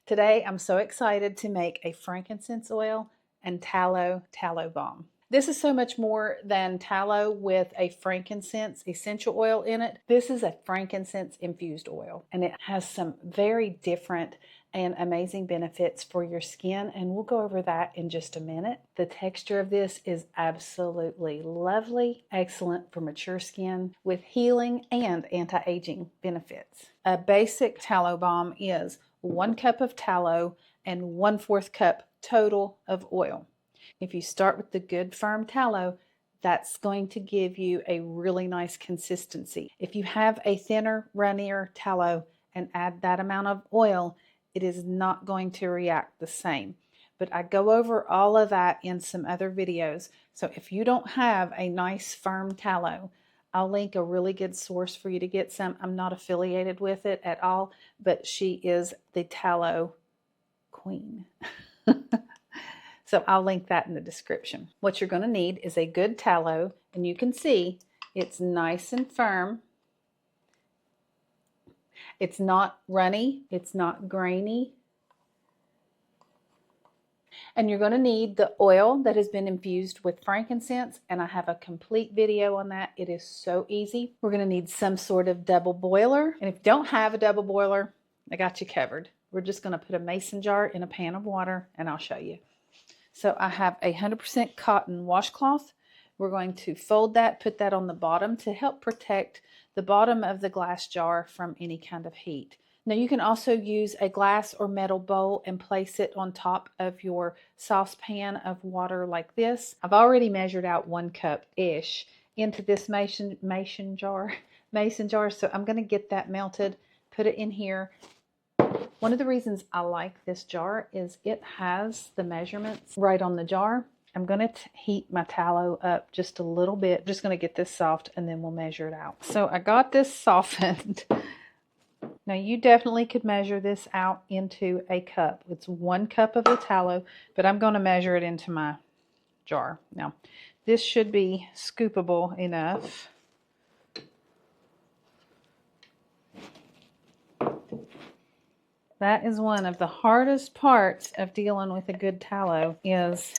Today I'm so excited to make a frankincense oil and tallow balm. This is so much more than tallow with a frankincense essential oil in it. This is a frankincense infused oil, and it has some very different and amazing benefits for your skin, and we'll go over that in just a minute. The texture of this is absolutely lovely, excellent for mature skin with healing and anti-aging benefits. A basic tallow balm is 1 cup of tallow and 1/4 cup total of oil. If you start with the good firm tallow, that's going to give you a really nice consistency. If you have a thinner, runnier tallow and add that amount of oil, it is not going to react the same. But I go over all of that in some other videos. So if you don't have a nice firm tallow, I'll link a really good source for you to get some. I'm not affiliated with it at all, but she is the tallow queen. So I'll link that in the description. What you're going to need is a good tallow, and you can see it's nice and firm. It's not runny, it's not grainy. And you're going to need the oil that has been infused with frankincense, and I have a complete video on that. It is so easy. We're going to need some sort of double boiler, and if you don't have a double boiler, I got you covered. We're just going to put a mason jar in a pan of water, and I'll show you. So I have a 100% cotton washcloth. We're going to fold that, put that on the bottom to help protect the bottom of the glass jar from any kind of heat. Now you can also use a glass or metal bowl and place it on top of your saucepan of water like this. I've already measured out 1 cup-ish into this mason jar. So I'm going to get that melted, put it in here. One of the reasons I like this jar is it has the measurements right on the jar. I'm going to heat my tallow up just a little bit. Just going to get this soft and then we'll measure it out. So I got this softened. Now you definitely could measure this out into a cup. It's 1 cup of the tallow, but I'm going to measure it into my jar. Now this should be scoopable enough. That is one of the hardest parts of dealing with a good tallow, is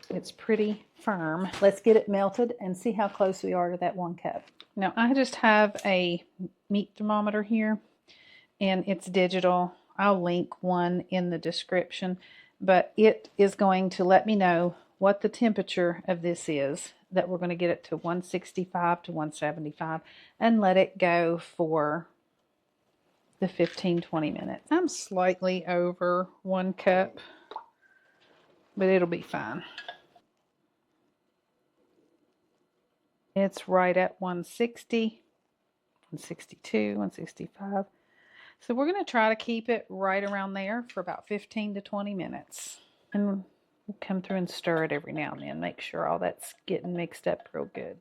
it's pretty firm. Let's get it melted and see how close we are to that 1 cup. Now I just have a meat thermometer here, and it's digital. I'll link one in the description, but it is going to let me know what the temperature of this is, that we're going to get it to 165 to 175 and let it go for the 15-20 minutes. I'm slightly over 1 cup, but it'll be fine. It's right at 160, 162, 165. So we're going to try to keep it right around there for about 15 to 20 minutes. And we'll come through and stir it every now and then, make sure all that's getting mixed up real good.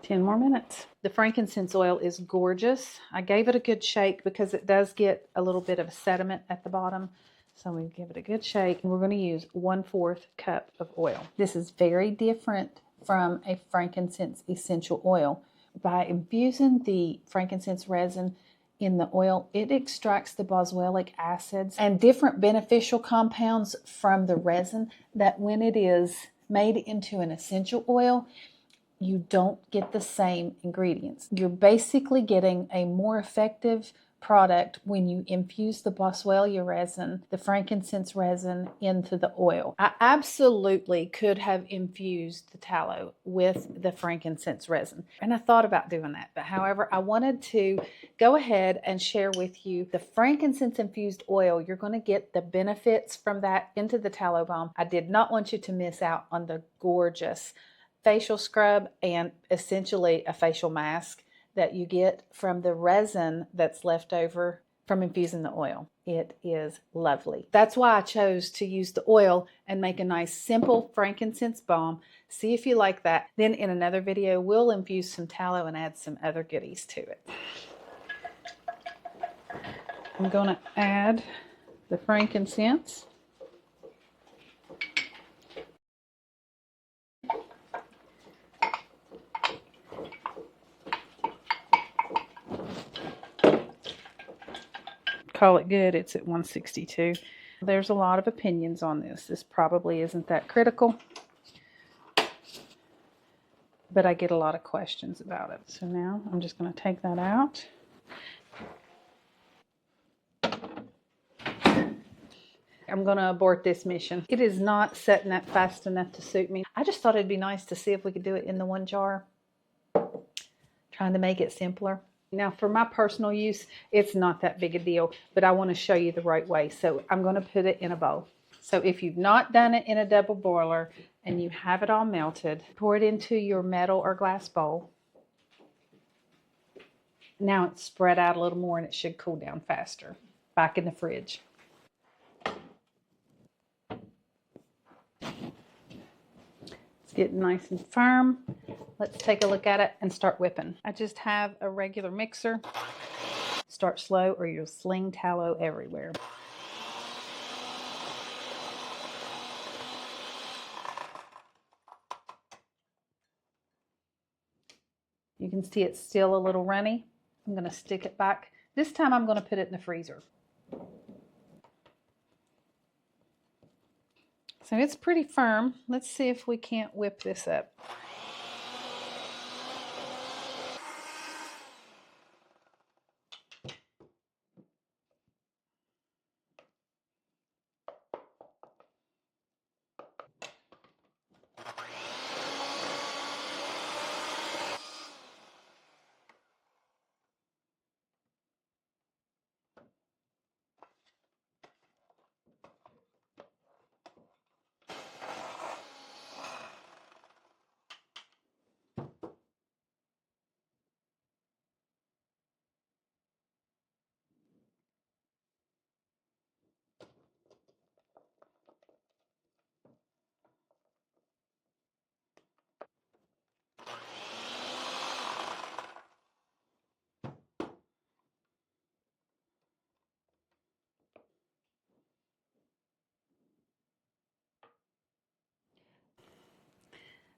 10 more minutes. The frankincense oil is gorgeous. I gave it a good shake because it does get a little bit of sediment at the bottom. So we give it a good shake, and we're going to use 1/4 cup of oil. This is very different from a frankincense essential oil. By infusing the frankincense resin in the oil, it extracts the boswellic acids and different beneficial compounds from the resin that when it is made into an essential oil, you don't get the same ingredients. You're basically getting a more effective product when you infuse the boswellia resin, the frankincense resin, into the oil. I absolutely could have infused the tallow with the frankincense resin, and I thought about doing that, but however, I wanted to go ahead and share with you the frankincense infused oil. You're going to get the benefits from that into the tallow balm. I did not want you to miss out on the gorgeous facial scrub and essentially a facial mask that you get from the resin that's left over from infusing the oil. It is lovely. That's why I chose to use the oil and make a nice simple frankincense balm. See if you like that. Then in another video, we'll infuse some tallow and add some other goodies to it. I'm going to add the frankincense. call it good, it's at 162. There's a lot of opinions on this. This probably isn't that critical, but I get a lot of questions about it. So now I'm just going to take that out. I'm going to abort this mission. It is not setting up fast enough to suit me. I just thought it'd be nice to see if we could do it in the one jar, trying to make it simpler. Now for my personal use, it's not that big a deal, but I want to show you the right way. So I'm going to put it in a bowl. So if you've not done it in a double boiler and you have it all melted, pour it into your metal or glass bowl. Now it's spread out a little more and it should cool down faster. Back in the fridge. It's getting nice and firm. Let's take a look at it and start whipping. I just have a regular mixer. Start slow or you'll sling tallow everywhere. You can see it's still a little runny. I'm going to stick it back. This time I'm going to put it in the freezer. So it's pretty firm. Let's see if we can't whip this up.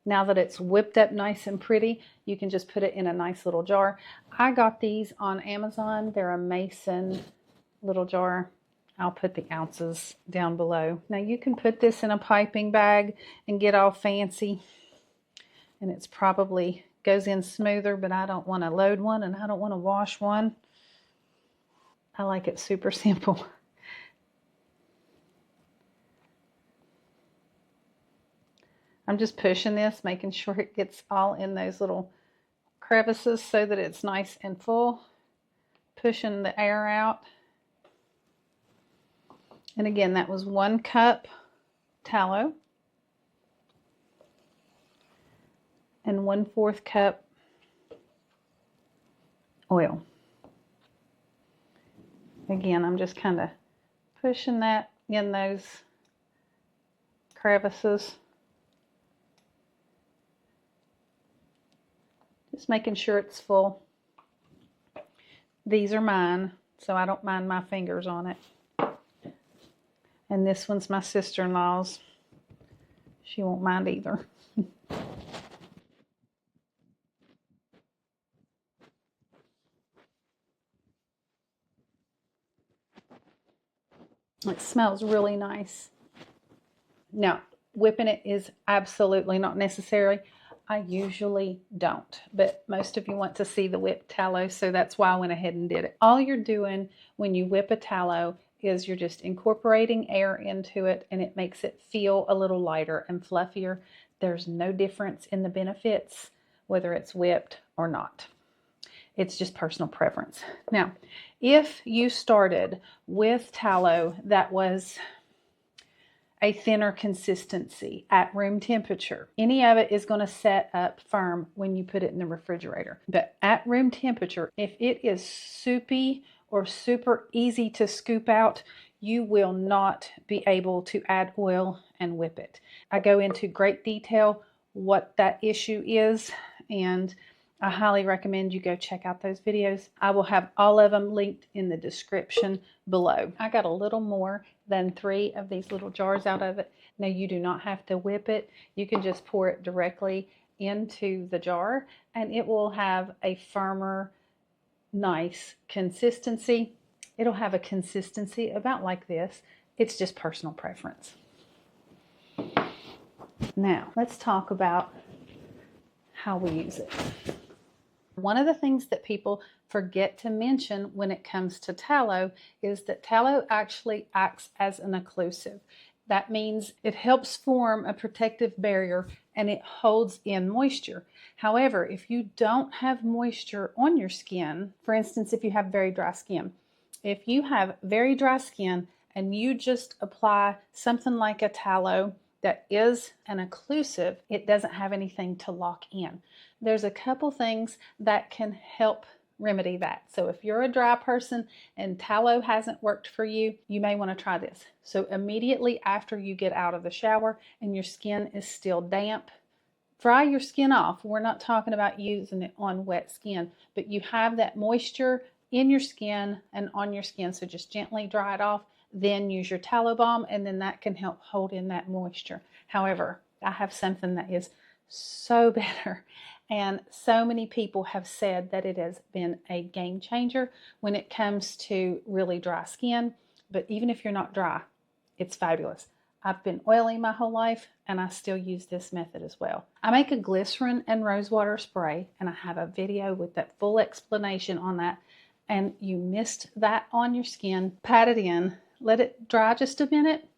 Now that it's whipped up nice and pretty, you can just put it in a nice little jar. I got these on Amazon. They're a Mason little jar. I'll put the ounces down below. Now you can put this in a piping bag and get all fancy. And it's probably goes in smoother, but I don't want to load one and I don't want to wash one. I like it super simple. I'm just pushing this, making sure it gets all in those little crevices so that it's nice and full. Pushing the air out. And again, that was 1 cup tallow and 1/4 cup oil. Again, I'm just kind of pushing that in those crevices. Just making sure it's full. These are mine, so I don't mind my fingers on it. And this one's my sister-in-law's. She won't mind either. It smells really nice. Now, whipping it is absolutely not necessary. I usually don't, but most of you want to see the whipped tallow, so that's why I went ahead and did it. All you're doing when you whip a tallow is you're just incorporating air into it, and it makes it feel a little lighter and fluffier. There's no difference in the benefits, whether it's whipped or not. It's just personal preference. Now, if you started with tallow that was a thinner consistency at room temperature, any of it is going to set up firm when you put it in the refrigerator. But at room temperature, if it is soupy or super easy to scoop out, you will not be able to add oil and whip it. I go into great detail what that issue is, and I highly recommend you go check out those videos. I will have all of them linked in the description below. I got a little more than 3 of these little jars out of it. Now you do not have to whip it. You can just pour it directly into the jar and it will have a firmer, nice consistency. It'll have a consistency about like this. It's just personal preference. Now, let's talk about how we use it. One of the things that people forget to mention when it comes to tallow is that tallow actually acts as an occlusive. That means it helps form a protective barrier and it holds in moisture. However, if you don't have moisture on your skin, for instance, if you have very dry skin, if you have very dry skin and you just apply something like a tallow that is an occlusive, it doesn't have anything to lock in. There's a couple things that can help remedy that. So if you're a dry person and tallow hasn't worked for you, you may want to try this. So immediately after you get out of the shower and your skin is still damp, dry your skin off. We're not talking about using it on wet skin, but you have that moisture in your skin and on your skin, so just gently dry it off. Then use your tallow balm, and then that can help hold in that moisture. However, I have something that is so better, and so many people have said that it has been a game changer when it comes to really dry skin. But even if you're not dry, it's fabulous. I've been oily my whole life, and I still use this method as well. I make a glycerin and rosewater spray, and I have a video with that full explanation on that. And you mist that on your skin, pat it in, let it dry just a minute,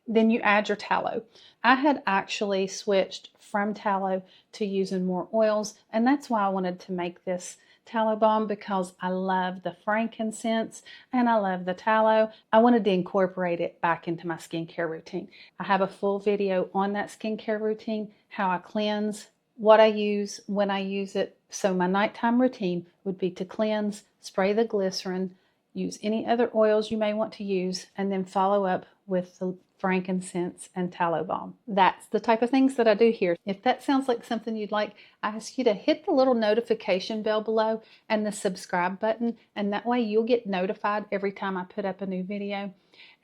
then you add your tallow. I had actually switched from tallow to using more oils, and that's why I wanted to make this tallow balm, because I love the frankincense and I love the tallow. I wanted to incorporate it back into my skincare routine. I have a full video on that skincare routine, how I cleanse, what I use, when I use it. So my nighttime routine would be to cleanse, spray the glycerin, use any other oils you may want to use, and then follow up with the frankincense and tallow balm. That's the type of things that I do here. If that sounds like something you'd like, I ask you to hit the little notification bell below and the subscribe button, and that way you'll get notified every time I put up a new video.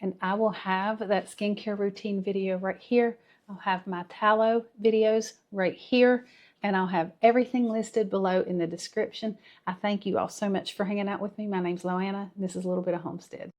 And I will have that skincare routine video right here. I'll have my tallow videos right here, and I'll have everything listed below in the description. I thank you all so much for hanging out with me. My name's Loanna. This is a little bit of Homestead.